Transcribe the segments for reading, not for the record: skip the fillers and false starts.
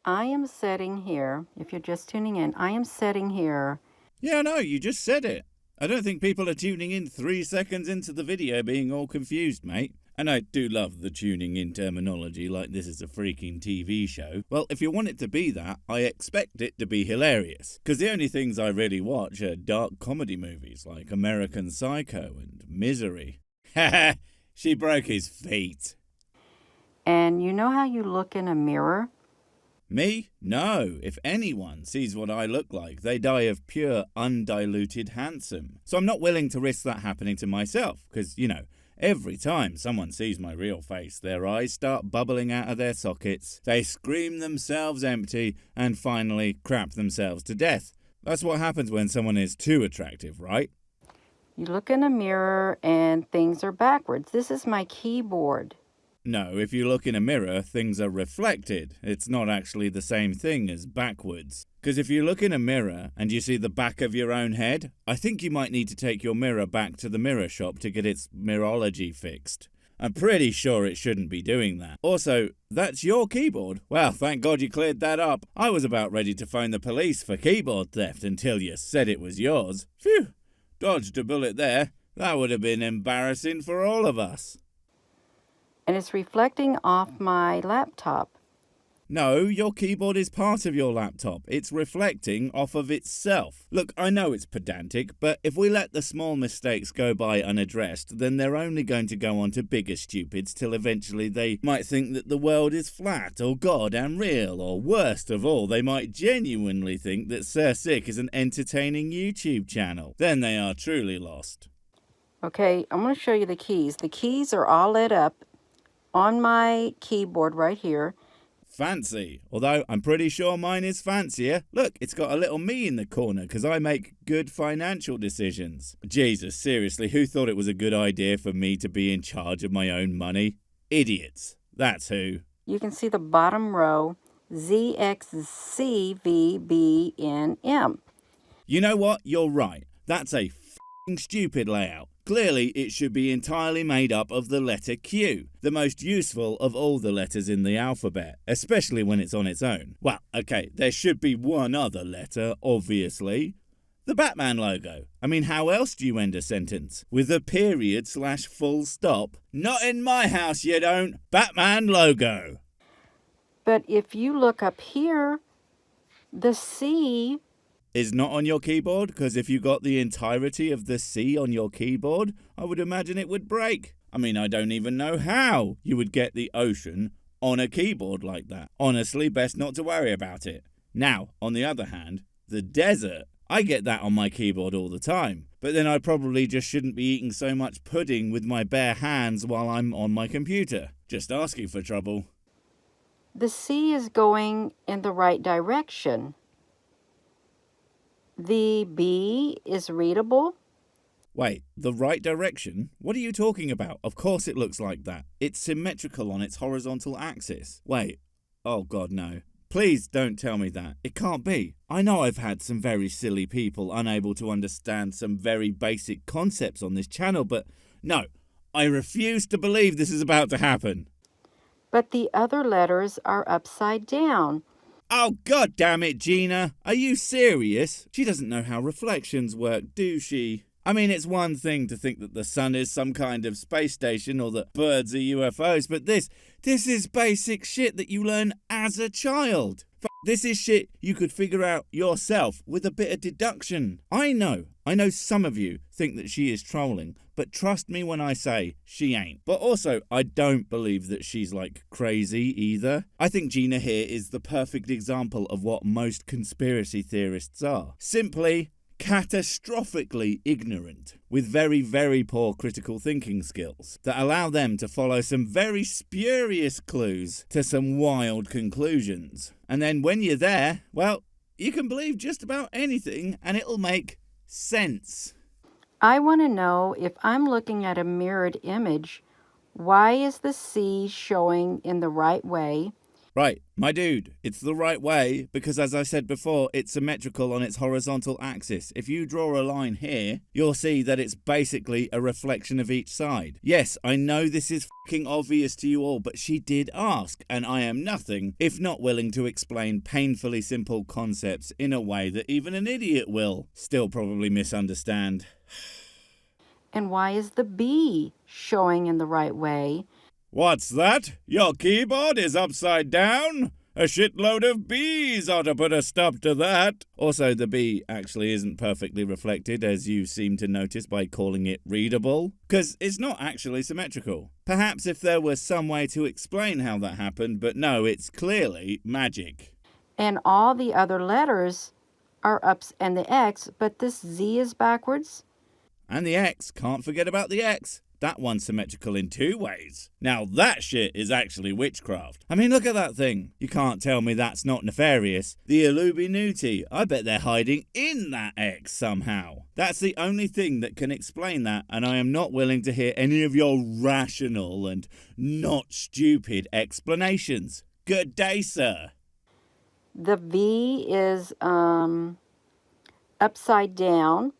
I am sitting here, if you're just tuning in, I am sitting here. Yeah, no, you just said it. I don't think people are tuning in 3 seconds into the video being all confused, mate. And I do love the tuning in terminology like this is a freaking TV show. Well, if you want it to be that, I expect it to be hilarious. Because the only things I really watch are dark comedy movies like American Psycho and Misery. Haha, she broke his feet. And you know how you look in a mirror? Me? No. If anyone sees what I look like, they die of pure, undiluted handsome. So I'm not willing to risk that happening to myself, because, every time someone sees my real face, their eyes start bubbling out of their sockets, they scream themselves empty, and finally crap themselves to death. That's what happens when someone is too attractive, right? You look in a mirror and things are backwards. This is my keyboard. No, if you look in a mirror, things are reflected. It's not actually the same thing as backwards. Because if you look in a mirror and you see the back of your own head, I think you might need to take your mirror back to the mirror shop to get its mirrology fixed. I'm pretty sure it shouldn't be doing that. Also, that's your keyboard. Well, thank God you cleared that up. I was about ready to phone the police for keyboard theft until you said it was yours. Phew, dodged a bullet there. That would have been embarrassing for all of us. And it's reflecting off my laptop. No, your keyboard is part of your laptop. It's reflecting off of itself. Look, I know it's pedantic, but if we let the small mistakes go by unaddressed, then they're only going to go on to bigger stupids till eventually they might think that the world is flat or God unreal, or worst of all, they might genuinely think that Sir Sick is an entertaining YouTube channel. Then they are truly lost. Okay, I'm going to show you the keys. The keys are all lit up on my keyboard right here. Fancy. Although I'm pretty sure mine is fancier. Look, it's got a little me in the corner because I make good financial decisions. Jesus, seriously, who thought it was a good idea for me to be in charge of my own money? Idiots. That's who. You can see the bottom row, ZXCVBNM. You know what? You're right. That's a f***ing stupid layout. Clearly, it should be entirely made up of the letter Q, the most useful of all the letters in the alphabet, especially when it's on its own. Well, okay, there should be one other letter, obviously. The Batman logo. I mean, how else do you end a sentence? With a period/full stop? Not in my house, you don't. Batman logo. But if you look up here, the C is not on your keyboard, because if you got the entirety of the C on your keyboard, I would imagine it would break. I mean, I don't even know how you would get the ocean on a keyboard like that. Honestly, best not to worry about it. Now, on the other hand, the desert. I get that on my keyboard all the time, but then I probably just shouldn't be eating so much pudding with my bare hands while I'm on my computer. Just asking for trouble. The C is going in the right direction. The B is readable. Wait, the right direction? What are you talking about? Of course it looks like that. It's symmetrical on its horizontal axis. Wait, oh God, no. Please don't tell me that. It can't be. I know I've had some very silly people unable to understand some very basic concepts on this channel, but no, I refuse to believe this is about to happen. But the other letters are upside down. Oh, God damn it, Gina. Are you serious? She doesn't know how reflections work, do she? I mean, it's one thing to think that the sun is some kind of space station or that birds are UFOs, but this is basic shit that you learn as a child. This is shit you could figure out yourself with a bit of deduction. I know some of you think that she is trolling, but trust me when I say she ain't. But also, I don't believe that she's like crazy either. I think Gina here is the perfect example of what most conspiracy theorists are. Simply catastrophically ignorant, with very, very poor critical thinking skills that allow them to follow some very spurious clues to some wild conclusions. And then when you're there, well, you can believe just about anything and it'll make sense. I want to know, if I'm looking at a mirrored image, why is the C showing in the right way Right, my dude, it's the right way because, as I said before, it's symmetrical on its horizontal axis. If you draw a line here, you'll see that it's basically a reflection of each side. Yes, I know this is fucking obvious to you all, but she did ask, and I am nothing if not willing to explain painfully simple concepts in a way that even an idiot will still probably misunderstand. And why is the B showing in the right way? What's that? Your keyboard is upside down? A shitload of B's ought to put a stop to that. Also, the B actually isn't perfectly reflected, as you seem to notice by calling it readable, because it's not actually symmetrical. Perhaps if there was some way to explain how that happened, but no, it's clearly magic. And all the other letters are ups and the X, but this Z is backwards? And the X, can't forget about the X. That one's symmetrical in 2 ways. Now that shit is actually witchcraft. I mean, look at that thing. You can't tell me that's not nefarious. The Illuminati, I bet they're hiding in that X somehow. That's the only thing that can explain that, and I am not willing to hear any of your rational and not stupid explanations. Good day, sir. The V is upside down.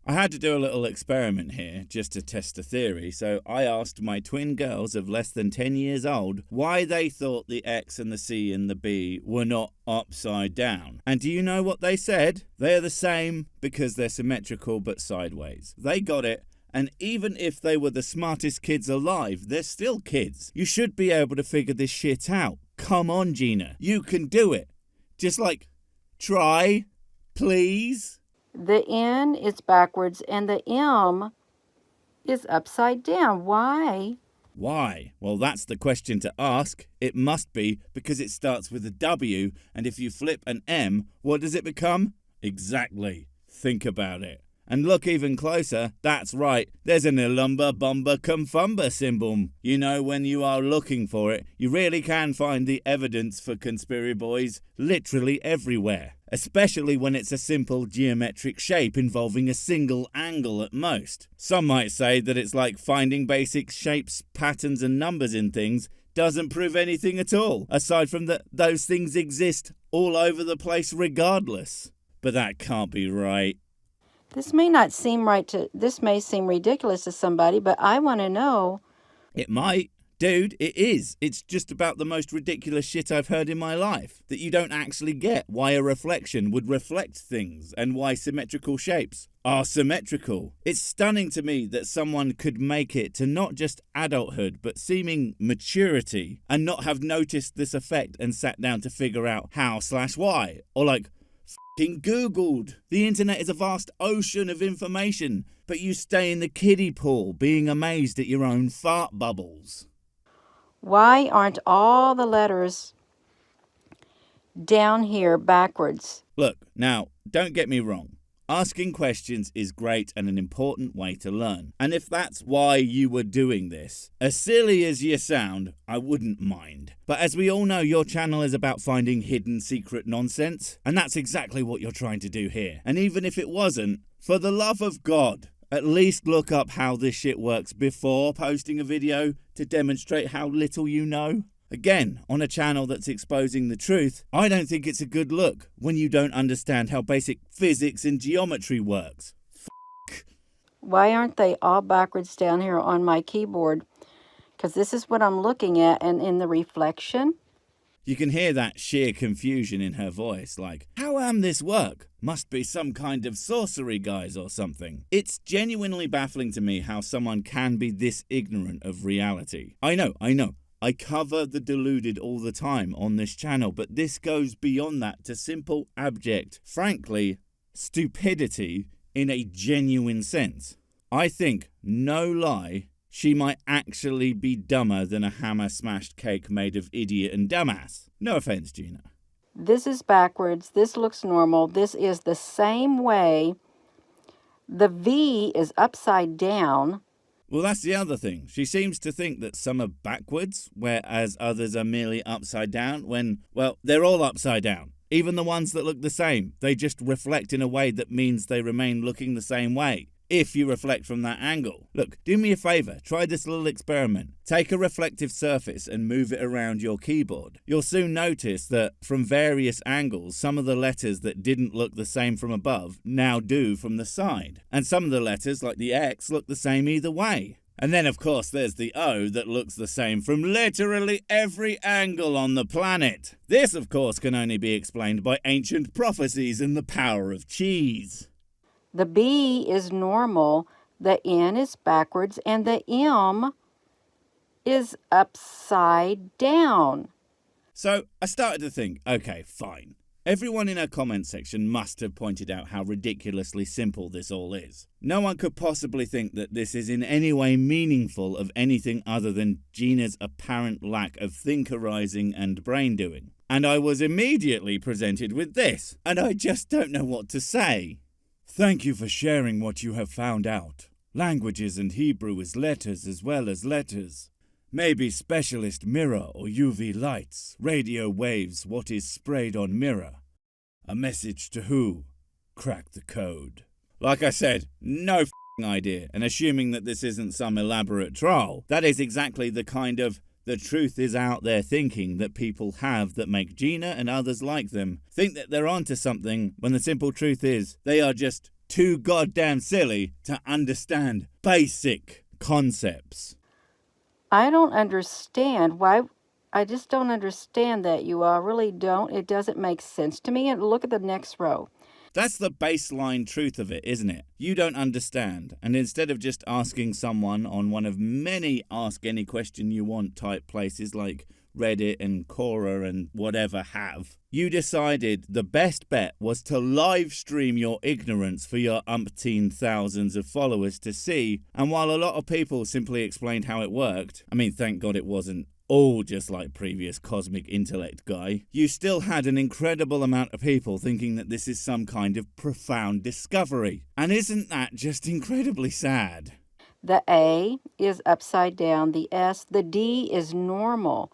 I had to do a little experiment here just to test a theory, so I asked my twin girls of less than 10 years old why they thought the X and the C and the B were not upside down. And do you know what they said? They're the same because they're symmetrical but sideways. They got it. And even if they were the smartest kids alive, they're still kids. You should be able to figure this shit out. Come on, Gina. You can do it. Just try, please. The N is backwards and the M is upside down. Why? Why? Well, that's the question to ask. It must be because it starts with a W, and if you flip an M, what does it become? Exactly. Think about it. And look even closer, that's right, there's an Ilumba Bumba Cumfumba symbol. You know, when you are looking for it, you really can find the evidence for conspiracy boys literally everywhere. Especially when it's a simple geometric shape involving a single angle at most. Some might say that it's like finding basic shapes, patterns and numbers in things doesn't prove anything at all, aside from that those things exist all over the place regardless. But that can't be right. This may seem ridiculous to somebody, but I want to know. It might. Dude, it is. It's just about the most ridiculous shit I've heard in my life. That you don't actually get why a reflection would reflect things and why symmetrical shapes are symmetrical. It's stunning to me that someone could make it to not just adulthood but seeming maturity and not have noticed this effect and sat down to figure out how/why. Or Googled. The internet is a vast ocean of information, but you stay in the kiddie pool being amazed at your own fart bubbles. Why aren't all the letters down here backwards? Look, now, don't get me wrong. Asking questions is great and an important way to learn. And if that's why you were doing this, as silly as you sound, I wouldn't mind. But as we all know, your channel is about finding hidden secret nonsense. And that's exactly what you're trying to do here. And even if it wasn't, for the love of God, at least look up how this shit works before posting a video to demonstrate how little you know. Again, on a channel that's exposing the truth, I don't think it's a good look when you don't understand how basic physics and geometry works. Why aren't they all backwards down here on my keyboard? Because this is what I'm looking at, and in the reflection. You can hear that sheer confusion in her voice, how this work? Must be some kind of sorcery, guys, or something. It's genuinely baffling to me how someone can be this ignorant of reality. I know. I cover the deluded all the time on this channel, but this goes beyond that to simple, abject, frankly, stupidity in a genuine sense. I think, no lie, she might actually be dumber than a hammer-smashed cake made of idiot and dumbass. No offense, Gina. This is backwards. This looks normal. This is the same way. The V is upside down. Well, that's the other thing. She seems to think that some are backwards, whereas others are merely upside down when, well, they're all upside down. Even the ones that look the same. They just reflect in a way that means they remain looking the same way. if you reflect from that angle. Look, do me a favour, try this little experiment. Take a reflective surface and move it around your keyboard. You'll soon notice that from various angles, some of the letters that didn't look the same from above now do from the side. And some of the letters, like the X, look the same either way. And then, of course, there's the O that looks the same from literally every angle on the planet. This, of course, can only be explained by ancient prophecies and the power of cheese. The B is normal, the N is backwards, and the M is upside down. So I started to think, okay, fine. Everyone in our comment section must have pointed out how ridiculously simple this all is. No one could possibly think that this is in any way meaningful of anything other than Gina's apparent lack of thinkerizing and brain doing. And I was immediately presented with this, and I just don't know what to say. Thank you for sharing what you have found out. Languages and Hebrew is letters as well as letters. Maybe specialist mirror or UV lights, radio waves, what is sprayed on mirror. A message to who? Crack the code. Like I said, no idea, and assuming that this isn't some elaborate troll, that is exactly the kind of the truth is out there thinking that people have that make Gina and others like them think that they're onto something when the simple truth is they are just too goddamn silly to understand basic concepts. I don't understand why. I just don't understand that, you all. Really don't. It doesn't make sense to me. And look at the next row. That's the baseline truth of it, isn't it? You don't understand. And instead of just asking someone on one of many ask any question you want type places like Reddit and Quora and whatever have, you decided the best bet was to live stream your ignorance for your umpteen thousands of followers to see. And while a lot of people simply explained how it worked, I mean, thank God it wasn't all just like previous cosmic intellect guy, you still had an incredible amount of people thinking that this is some kind of profound discovery. And isn't that just incredibly sad? The A is upside down. The S, the D is normal.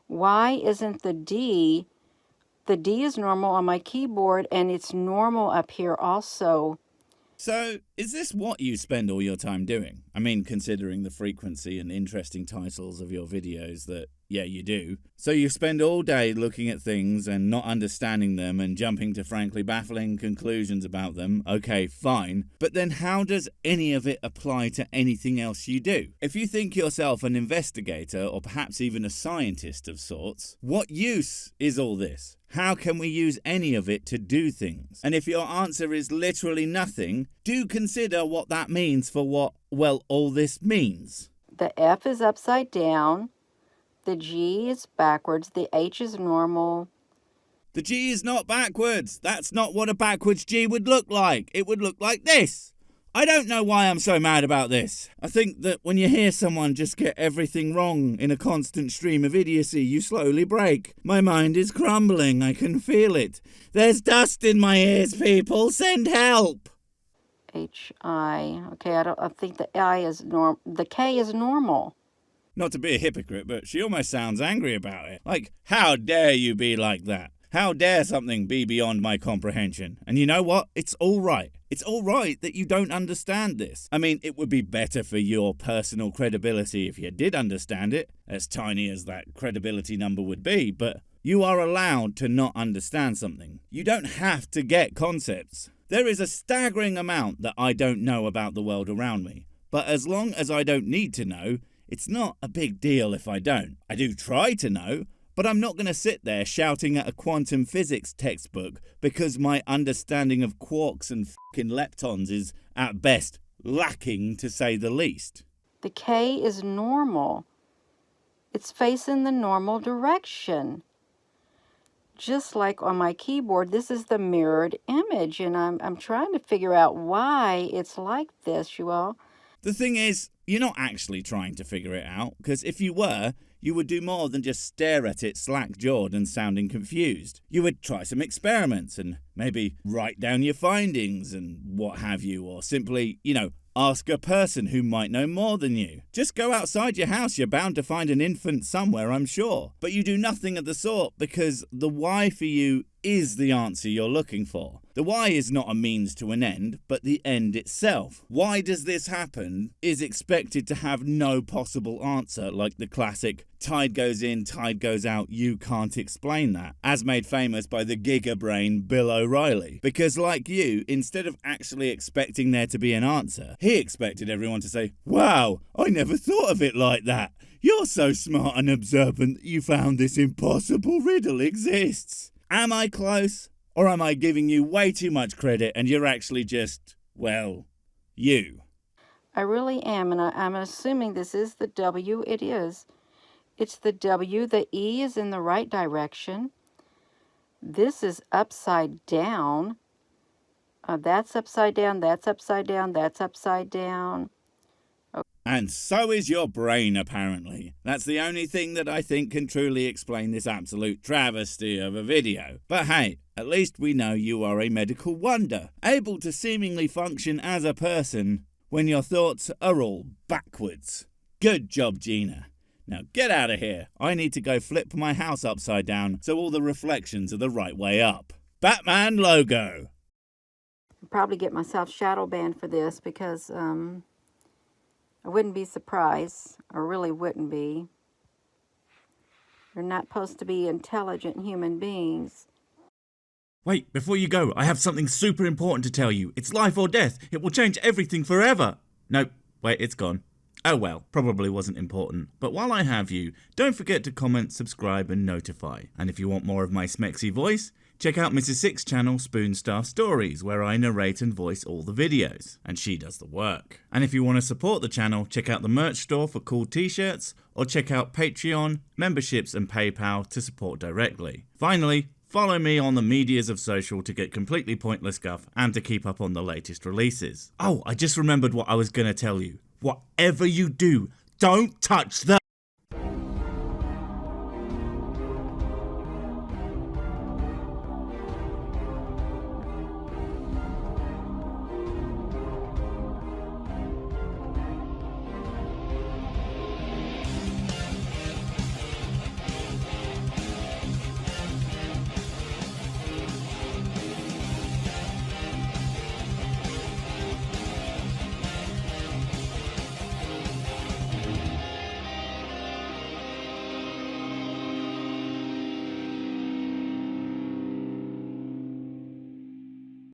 Why isn't the D? The D is normal on my keyboard, and it's normal up here also. So, is this what you spend all your time doing? I mean, considering the frequency and interesting titles of your videos that, yeah, you do. So you spend all day looking at things and not understanding them and jumping to frankly baffling conclusions about them. Okay, fine. But then how does any of it apply to anything else you do? If you think yourself an investigator or perhaps even a scientist of sorts, what use is all this? How can we use any of it to do things? And if your answer is literally nothing, do consider what that means for what, well, all this means. The F is upside down. The G is backwards. The H is normal. The G is not backwards. That's not what a backwards G would look like. It would look like this. I don't know why I'm so mad about this. I think that when you hear someone just get everything wrong in a constant stream of idiocy, you slowly break. My mind is crumbling. I can feel it. There's dust in my ears, people. Send help. H-I. Okay, I think the I is normal. The K is normal. Not to be a hypocrite, but she almost sounds angry about it. Like, how dare you be like that? How dare something be beyond my comprehension? And you know what? It's all right. It's all right that you don't understand this. I mean, it would be better for your personal credibility if you did understand it, as tiny as that credibility number would be, but you are allowed to not understand something. You don't have to get concepts. There is a staggering amount that I don't know about the world around me, but as long as I don't need to know, it's not a big deal if I don't. I do try to know, but I'm not going to sit there shouting at a quantum physics textbook because my understanding of quarks and fucking leptons is, at best, lacking to say the least. The K is normal. It's facing the normal direction. Just like on my keyboard, this is the mirrored image, and I'm trying to figure out why it's like this, you all. The thing is, you're not actually trying to figure it out, because if you were, you would do more than just stare at it slack-jawed and sounding confused. You would try some experiments and maybe write down your findings and what have you, or simply, ask a person who might know more than you. Just go outside your house, you're bound to find an infant somewhere, I'm sure. But you do nothing of the sort because the why for you is the answer you're looking for. The why is not a means to an end, but the end itself. Why does this happen is expected to have no possible answer, like the classic tide goes in, tide goes out, you can't explain that, as made famous by the giga brain Bill O'Reilly. Because like you, instead of actually expecting there to be an answer, he expected everyone to say, wow, I never thought of it like that. You're so smart and observant that you found this impossible riddle exists. Am I close? Or am I giving you way too much credit and you're actually just, well, you? I really am, and I'm assuming this is the W. It is. It's the W. The E is in the right direction. This is upside down. That's upside down, that's upside down, that's upside down. And so is your brain, apparently. That's the only thing that I think can truly explain this absolute travesty of a video. But hey, at least we know you are a medical wonder, able to seemingly function as a person when your thoughts are all backwards. Good job, Gina. Now get out of here. I need to go flip my house upside down so all the reflections are the right way up. Batman logo. I'll probably get myself shadow banned for this because I wouldn't be surprised. I really wouldn't be. They're not supposed to be intelligent human beings. Wait, before you go, I have something super important to tell you. It's life or death. It will change everything forever. Nope, wait, it's gone. Oh well, probably wasn't important. But while I have you, don't forget to comment, subscribe and notify. And if you want more of my smexy voice, check out Mrs. Six's channel Spoonstaff Stories, where I narrate and voice all the videos, and she does the work. And if you want to support the channel, check out the merch store for cool t-shirts, or check out Patreon, memberships and PayPal to support directly. Finally, follow me on the medias of social to get completely pointless guff and to keep up on the latest releases. Oh, I just remembered what I was going to tell you. Whatever you do, don't touch the